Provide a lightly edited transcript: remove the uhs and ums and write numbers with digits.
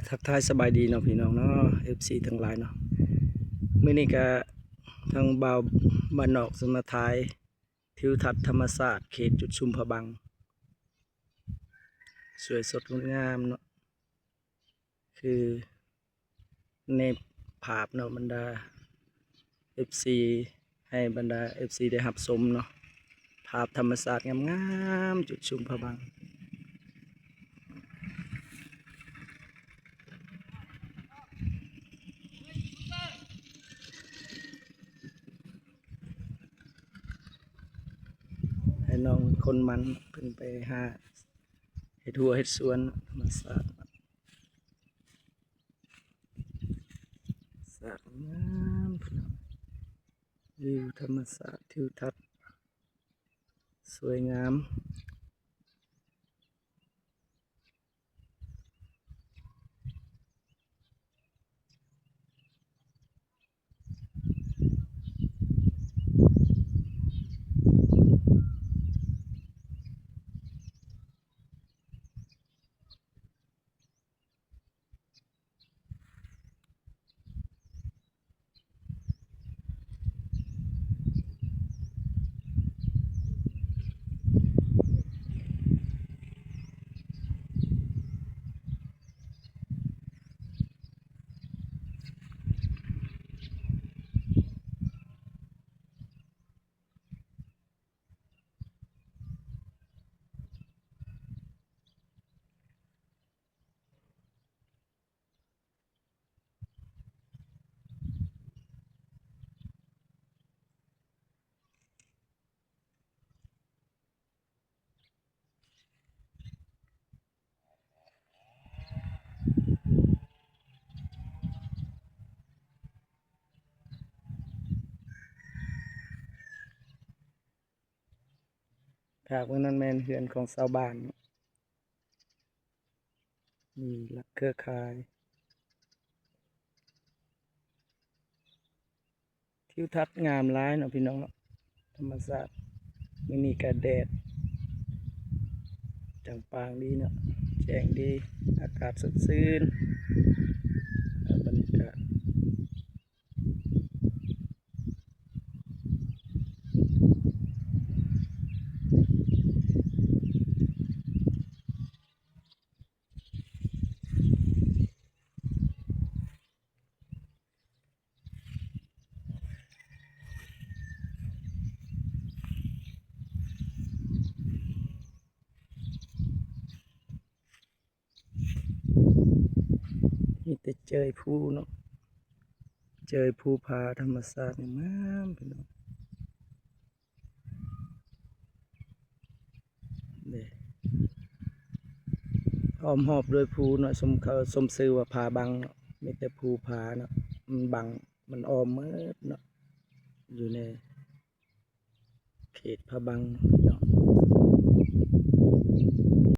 ทักทายสบายดีเนาะพี่น้องเนาะ FC ทั้งหลายเนาะมื้อนี้ก็ทางบ่าวบ้านนอกสมาทายทิวทัศน์ธรรมศาสตร์เขตจุดชุมพะบังสวยสดงดงามเนาะคือในภาพเนาะบรรดา FC ให้บรรดา FC ได้รับชมเนาะภาพธรรมศาสตร์งามๆจุดชุมพะบังให้น้องคนมันเพิ่นไปหาเฮ็ดหัวเฮ็ดสวนธรรมศาสตร์สวยงามพี่น้องวิวธรรมศาสตร์ทิวทัศน์สวยงามภาพนั้นแม่นเฮือนของชาวบ้านมีหลักเครือข่ายทิวทัศน์งามหลายเนาะพี่น้องเนาะธรรมศาสตร์มื้อนี้ก็แดดจังปางดีเนาะแจ้งดีอากาศสดชื่นบรรยากาศมีแต่เจยภูเนาะเจยภูผาธรรมศาสตร์งามพี่น้องเด้อ้อมหอบด้วยภูเนาะสมชื่อว่าผาบังเนาะมีแต่ภูผาเนาะมันบังมันอ้อมหมดเนาะอยู่ในเขตผาบังเนาะ